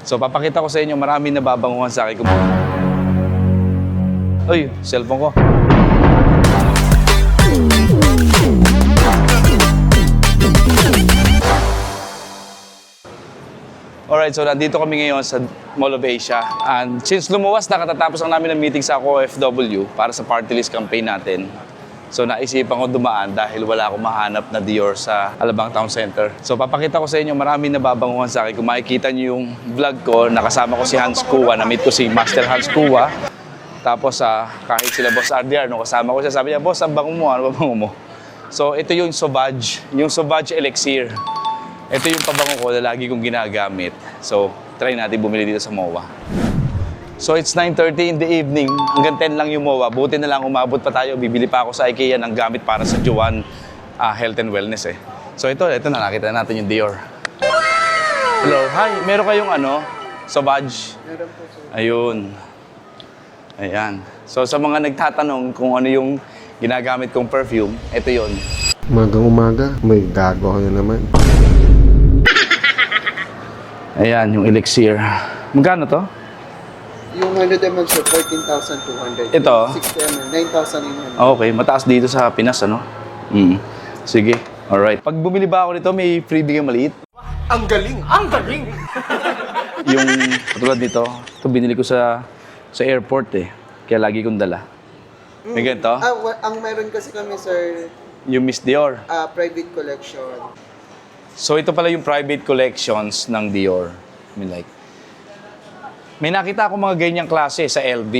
So, papakita ko sa inyo, maraming nababanguhan sa akin. Uy, cellphone ko. Alright, so nandito kami ngayon sa Mall of Asia. And since lumuwas na, katatapos lang namin ng meeting sa OFW para sa party list campaign natin. So naisipan ko dumaan dahil wala akong mahanap na Dior sa Alabang Town Center. So papakita ko sa inyo, maraming nababanguhan sa akin. Kung makikita nyo yung vlog ko, nakasama ko si Hans Kua, na-meet ko si Master Hans Kua. Tapos kahit sila Boss RDR, no, kasama ko siya, sabi niya, Boss, ang bango mo, ano ba bango mo? So ito yung Sauvage Elixir. Ito yung pabango ko na lagi kong ginagamit. So, try natin bumili dito sa MOA. So, it's 9:30 in the evening. Hanggang 10 lang yung MOA. Buti na lang umabot pa tayo. Bibili pa ako sa IKEA ng gamit para sa Juan Health and Wellness eh. So, ito na. Nakita natin yung Dior. Hello. Hi. Meron kayong Sauvage? Meron po, sir. Ayun. Ayan. So, sa mga nagtatanong kung ano yung ginagamit kong perfume, ito yun. Umaga, may gago na naman. Ayan, yung Elixir. Magkano to? Yung 100 ml, sir, 14,200. Ito? 60 ml, 9,800. Okay, mataas dito sa Pinas, ano? Sige, alright. Pag bumili ba ako nito, may freebie yung maliit. Ang galing! Ang galing! Yung katulad nito, ito binili ko sa airport eh. Kaya lagi kong dala. May ganito? Ang meron kasi kami, sir, Yung Miss Dior. private collection. So ito pala yung private collections ng Dior. May nakita ako mga ganyang klase sa LV.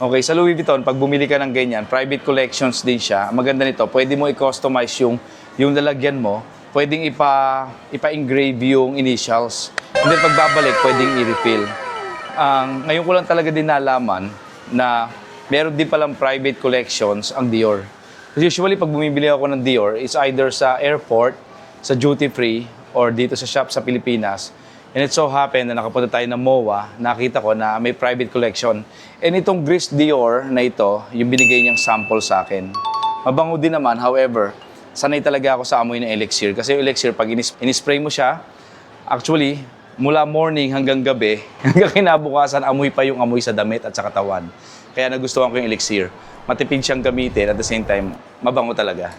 Okay, sa Louis Vuitton, pag bumili ka ng ganyan, private collections din siya. Ang maganda nito, pwede mo i-customize yung lalagyan mo. Pwedeng ipa-engrave yung initials. And then pagbabalik, pwedeng i-refill. Ngayon ko lang talaga din nalaman na meron din palang private collections ang Dior. Usually, pag bumibili ako ng Dior, it's either sa airport, sa duty free, or dito sa shop sa Pilipinas. And it so happened na nakapunta tayo ng MOA, nakita ko na may private collection. And itong Gris Dior na ito, yung binigay niyang sample sa akin. Mabango din naman, however, sanay talaga ako sa amoy ng Elixir. Kasi yung Elixir, pag in-spray mo siya, actually, mula morning hanggang gabi, hanggang kinabukasan, amoy pa yung amoy sa damit at sa katawan. Kaya nagustuhan ko yung Elixir. Matipid siyang gamitin, at the same time, mabango talaga.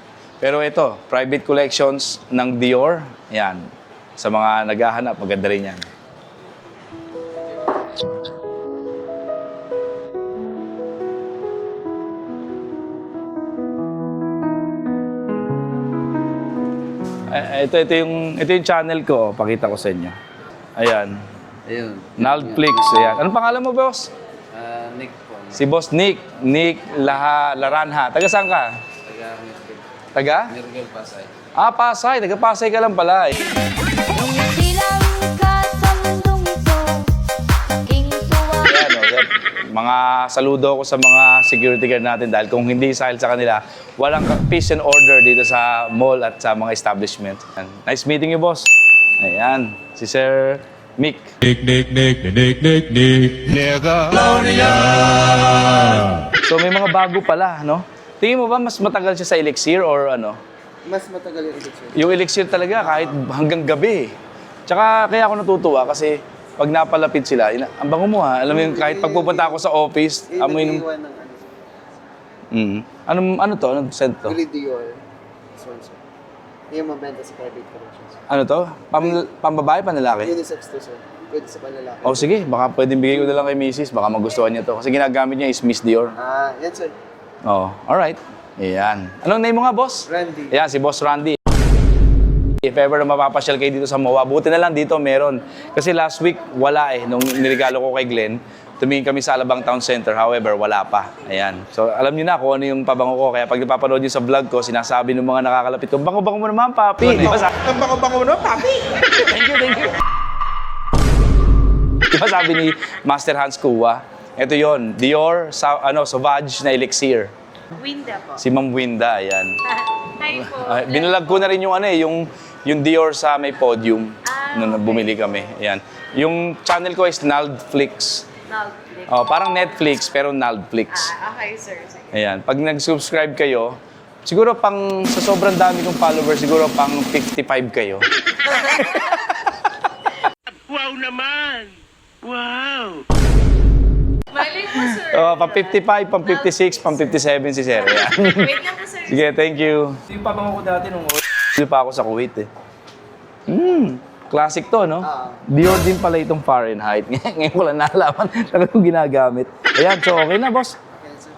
Pero ito, private collections ng Dior, yan. Sa mga naghahanap, maganda rin yan. Ito yung channel ko, pakita ko sa inyo. Ayan. Ayun. Naldflix, ayan. Anong pangalan mo, boss? Nick po. Si Boss Nick. Nick Laranha. Taga saan ka? Taga Mirgel. Taga? Mirgel, Pasay. Pasay. Taga Pasay ka lang pala eh. Ayan, mga saludo ko sa mga security guard natin dahil kung hindi dahil sa kanila, walang peace and order dito sa mall at sa mga establishment. Ayan. Nice meeting you, boss. Ayan, si Sir Mick. So may mga bago pala, no? Tingin mo ba mas matagal siya sa Elixir or ano? Mas matagal yung Elixir. Yung Elixir talaga kahit hanggang gabi. Tsaka kaya ako natutuwa kasi pag napalapit sila, ang bango mo ha. Alam mo yung kahit pagpupunta ako sa office, amoy ng... Nag-iwan ng ano. Ano to? Anong scent to? Really Dior. Sponsor. Yung mabenta sa private collections. Ano to? Pambabae, panlalaki? Unisex to, sir. Pwede sa panlalaki. O sige, baka pwedeng bigay ko na lang kay Mrs. Baka magustuhan niya to. Kasi ginagamit niya is Miss Dior. Yan, sir. Oh, alright. Ayan. Anong name mo nga, boss? Randy. Ayan, si Boss Randy. If ever na mapapasyal kayo dito sa MOA, buti na lang dito meron. Kasi last week, wala eh. Nung niregalo ko kay Glenn, tumingin kami sa Alabang Town Center. However, wala pa. Ayan. So, alam niyo na kung ano yung pabango ko. Kaya pag napapanood niyo sa vlog ko, sinasabi ng mga nakakalapit ko, bango-bango mo naman, papi. Di ba Ang bango-bango mo naman, papi! Thank you. Di ba sabi ni Master Hans Kua, ito yon Dior, Sauvage na Elixir. Winda po. Si Ma'am Winda, ayan. Hi po. Binalag ko na rin yung yung Dior sa may podium nung bumili kami. Ayan. Yung channel ko is Naldflix. Naldflix. Parang Netflix pero Naldflix. Okay, sir. Sige. Ayan. Pag nag-subscribe kayo, siguro sa sobrang dami kong followers, siguro pang 55 kayo. Wow Mali po, sir. Pang 55, pang 56, pang 57 si Sir. Ayan. Wait lang po, sir. Sige, thank you. Yung pabango ko dati nung pa ako sa Kuwait eh. Classic to, no? Dior din pala itong Fahrenheit. Ngayon ko lang nalaman na yung ginagamit. Ayan, so okay na, boss.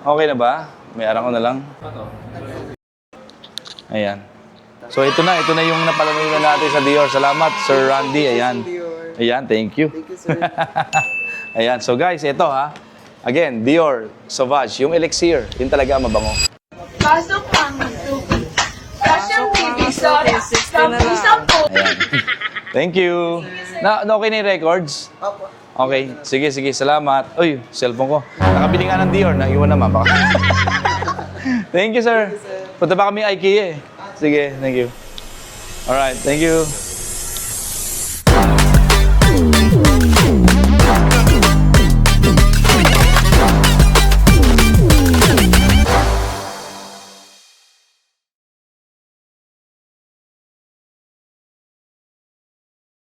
Okay na ba? May arang ko na lang. Ayan. So ito na yung napalamunan natin sa Dior. Salamat, Sir Randy. Ayan. Ayan, thank you. Thank you, sir. Ayan, so guys, ito ha. Again, Dior Sauvage, yung elixir, yun talaga mabango. Pasok ang tubig. Kasyang baby soda. Sampu-sampu. Ayan. Thank you. Na okay na yung records? Opo. Okay. Sige, salamat. Uy, cellphone ko. Nakabili nga ng Dior, naiwan naman. Baka. Thank you, sir. Punta pa kami IKEA eh. Sige, thank you. Alright, thank you.